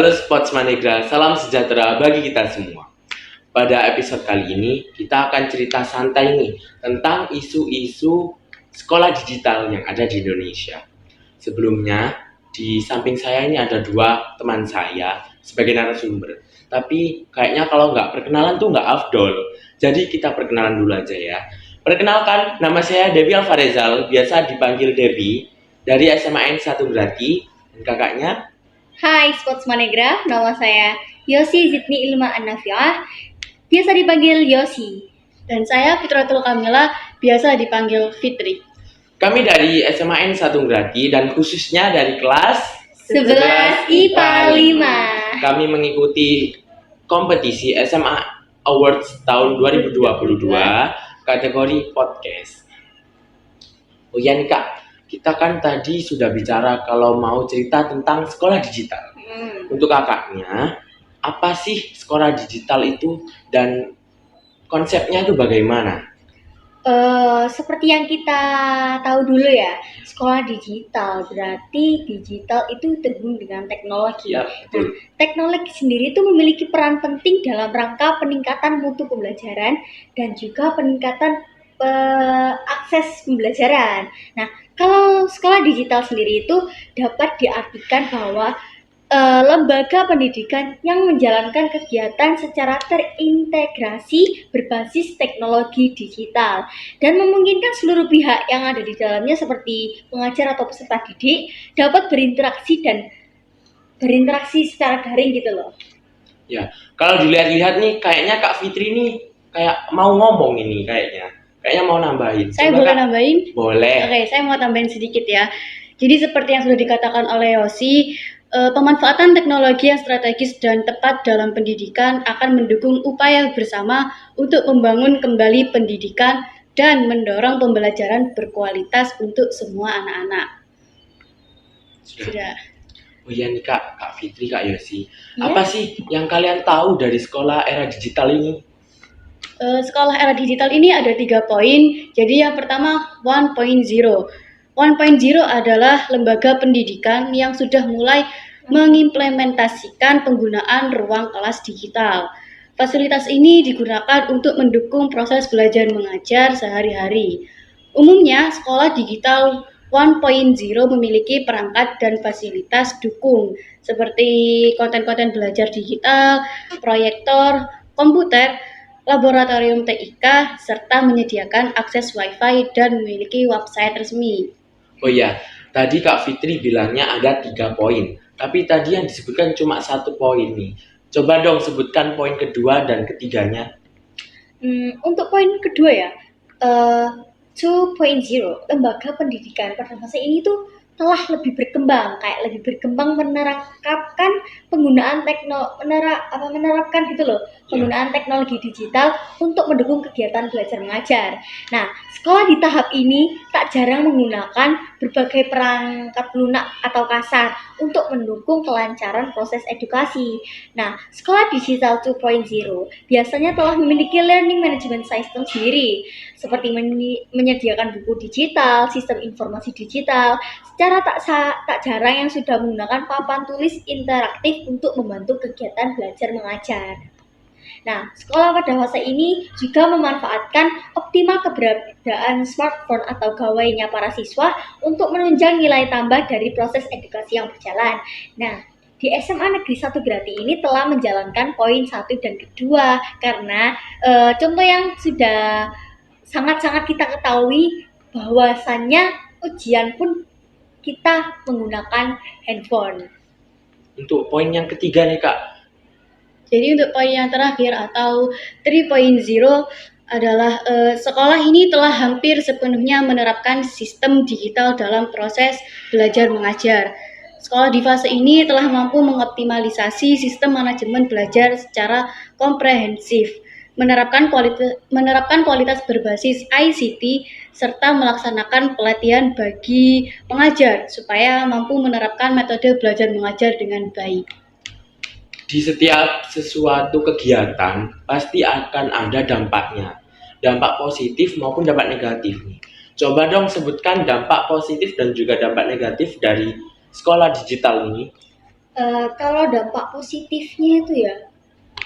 Halo Sportsman Negra, salam sejahtera bagi kita semua. Pada episode kali ini, kita akan cerita santai nih tentang isu-isu sekolah digital yang ada di Indonesia. Sebelumnya, di samping saya ini ada dua teman saya sebagai narasumber. Tapi kayaknya kalau nggak perkenalan tuh nggak afdol. Jadi kita perkenalan dulu aja ya. Perkenalkan, nama saya Devi Alvarezal, biasa dipanggil Devi, dari SMA N 1 Grati, dan kakaknya. Hai Sportsman Negra, nama saya Yosi Zidni Ilma An-Nafiah, biasa dipanggil Yosi. Dan saya Fitratul Kamila, biasa dipanggil Fitri. Kami dari SMA N 1 Grati dan khususnya dari kelas 11 IPA 5. Kami mengikuti kompetisi SMA Awards tahun 2022 kategori podcast. Oh iya nih Kak, kita kan tadi sudah bicara kalau mau cerita tentang sekolah digital. Untuk kakaknya, apa sih sekolah digital itu dan konsepnya itu bagaimana? Seperti yang kita tahu dulu ya, sekolah digital berarti digital itu terhubung dengan teknologi. Ya, betul. Teknologi sendiri itu memiliki peran penting dalam rangka peningkatan mutu pembelajaran dan juga peningkatan akses pembelajaran. Nah, kalau sekolah digital sendiri itu dapat diartikan bahwa lembaga pendidikan yang menjalankan kegiatan secara terintegrasi berbasis teknologi digital dan memungkinkan seluruh pihak yang ada di dalamnya seperti pengajar atau peserta didik dapat berinteraksi secara daring gitu loh. Ya, kalau dilihat-lihat nih kayaknya Kak Fitri nih kayak mau ngomong ini kayaknya mau nambahin. Saya boleh nambahin? Boleh. Oke, saya mau tambahin sedikit ya. Jadi seperti yang sudah dikatakan oleh Yosi, pemanfaatan teknologi yang strategis dan tepat dalam pendidikan akan mendukung upaya bersama untuk membangun kembali pendidikan dan mendorong pembelajaran berkualitas untuk semua anak-anak. Sudah. Oh iya nih Kak Fitri, Kak Yosi. Ya? Apa sih yang kalian tahu dari sekolah era digital ini? Sekolah era digital ini ada 3 poin. Jadi yang pertama 1.0. 1.0 adalah lembaga pendidikan yang sudah mulai mengimplementasikan penggunaan ruang kelas digital. Fasilitas ini digunakan untuk mendukung proses belajar mengajar sehari-hari. Umumnya, sekolah digital 1.0 memiliki perangkat dan fasilitas dukung seperti konten-konten belajar digital, proyektor, komputer, laboratorium TIK, serta menyediakan akses Wi-Fi dan memiliki website resmi. Oh iya, tadi Kak Fitri bilangnya ada 3 poin, tapi tadi yang disebutkan cuma 1 poin nih. Coba dong sebutkan poin kedua dan ketiganya. Untuk poin kedua ya, 2.0, lembaga pendidikan pada masa ini tuh telah lebih berkembang menerapkan penggunaan menerapkan gitu loh, penggunaan teknologi digital untuk mendukung kegiatan belajar mengajar. Nah, sekolah di tahap ini tak jarang menggunakan berbagai perangkat lunak atau kasar untuk mendukung kelancaran proses edukasi. Nah, sekolah digital 2.0 biasanya telah memiliki learning management system sendiri, seperti menyediakan buku digital, sistem informasi digital, secara tak jarang yang sudah menggunakan papan tulis interaktif untuk membantu kegiatan belajar mengajar. Nah, sekolah pada masa ini juga memanfaatkan optimal keberadaan smartphone atau gawainya para siswa untuk menunjang nilai tambah dari proses edukasi yang berjalan. Nah, di SMA Negeri 1 Grati ini telah menjalankan poin 1 dan kedua karena contoh yang sudah sangat-sangat kita ketahui bahwasannya ujian pun kita menggunakan handphone. Untuk poin yang ketiga nih Kak. Jadi untuk poin yang terakhir atau 3.0 adalah sekolah ini telah hampir sepenuhnya menerapkan sistem digital dalam proses belajar mengajar. Sekolah di fase ini telah mampu mengoptimalisasi sistem manajemen belajar secara komprehensif, menerapkan kualitas berbasis ICT, serta melaksanakan pelatihan bagi pengajar supaya mampu menerapkan metode belajar mengajar dengan baik. Di setiap sesuatu kegiatan pasti akan ada dampaknya, dampak positif maupun dampak negatif nih. Coba dong sebutkan dampak positif dan juga dampak negatif dari sekolah digital ini. Kalau dampak positifnya itu ya,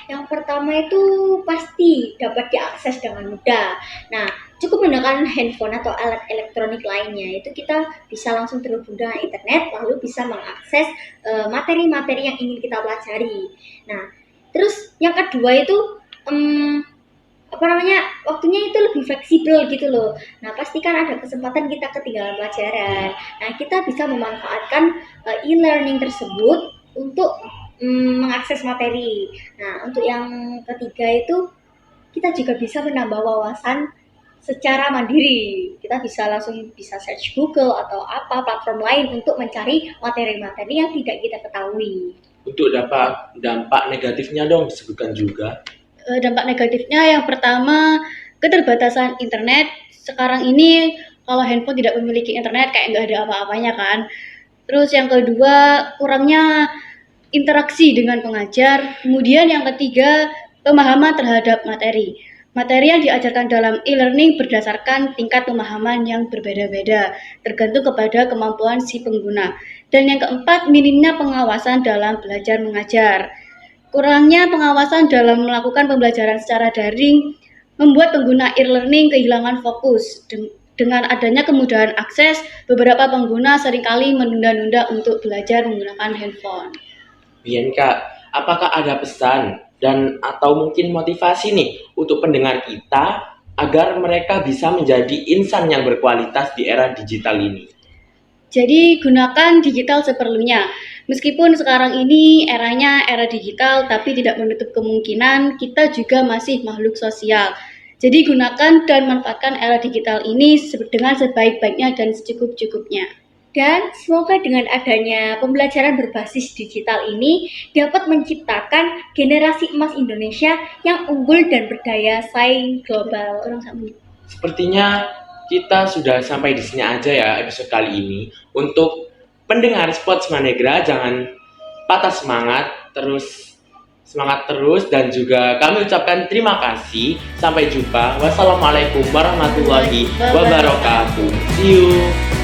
yang pertama itu pasti dapat diakses dengan mudah. Nah, cukup menggunakan handphone atau alat elektronik lainnya, itu kita bisa langsung terhubung dengan internet, lalu bisa mengakses materi-materi yang ingin kita pelajari. Nah, terus yang kedua itu em, apa namanya, waktunya itu lebih fleksibel gitu loh. Nah, pastikan ada kesempatan kita ketinggalan pelajaran. Nah, kita bisa memanfaatkan e-learning tersebut untuk mengakses materi. Nah, untuk yang ketiga itu kita juga bisa menambah wawasan secara mandiri. Kita bisa search Google atau apa platform lain untuk mencari materi-materi yang tidak kita ketahui. Untuk dampak negatifnya dong disebutkan juga. Dampak negatifnya yang pertama, keterbatasan internet. Sekarang ini kalau handphone tidak memiliki internet kayak nggak ada apa-apanya kan. Terus yang kedua, kurangnya interaksi dengan pengajar. Kemudian yang ketiga, pemahaman terhadap materi. Materi yang diajarkan dalam e-learning berdasarkan tingkat pemahaman yang berbeda-beda, tergantung kepada kemampuan si pengguna. Dan yang keempat, minimnya pengawasan dalam belajar mengajar. Kurangnya pengawasan dalam melakukan pembelajaran secara daring membuat pengguna e-learning kehilangan fokus. Dengan adanya kemudahan akses, beberapa pengguna seringkali menunda-nunda untuk belajar menggunakan handphone. Bianca, apakah ada pesan dan atau mungkin motivasi nih untuk pendengar kita agar mereka bisa menjadi insan yang berkualitas di era digital ini? Jadi gunakan digital seperlunya. Meskipun sekarang ini eranya era digital, tapi tidak menutup kemungkinan kita juga masih makhluk sosial. Jadi gunakan dan manfaatkan era digital ini dengan sebaik-baiknya dan secukup-cukupnya. Dan semoga dengan adanya pembelajaran berbasis digital ini dapat menciptakan generasi emas Indonesia yang unggul dan berdaya saing global. Sepertinya kita sudah sampai di sini aja ya episode kali ini. Untuk pendengar Sports Manegra, jangan patah semangat terus dan juga kami ucapkan terima kasih. Sampai jumpa. Wassalamualaikum warahmatullahi wabarakatuh. See you.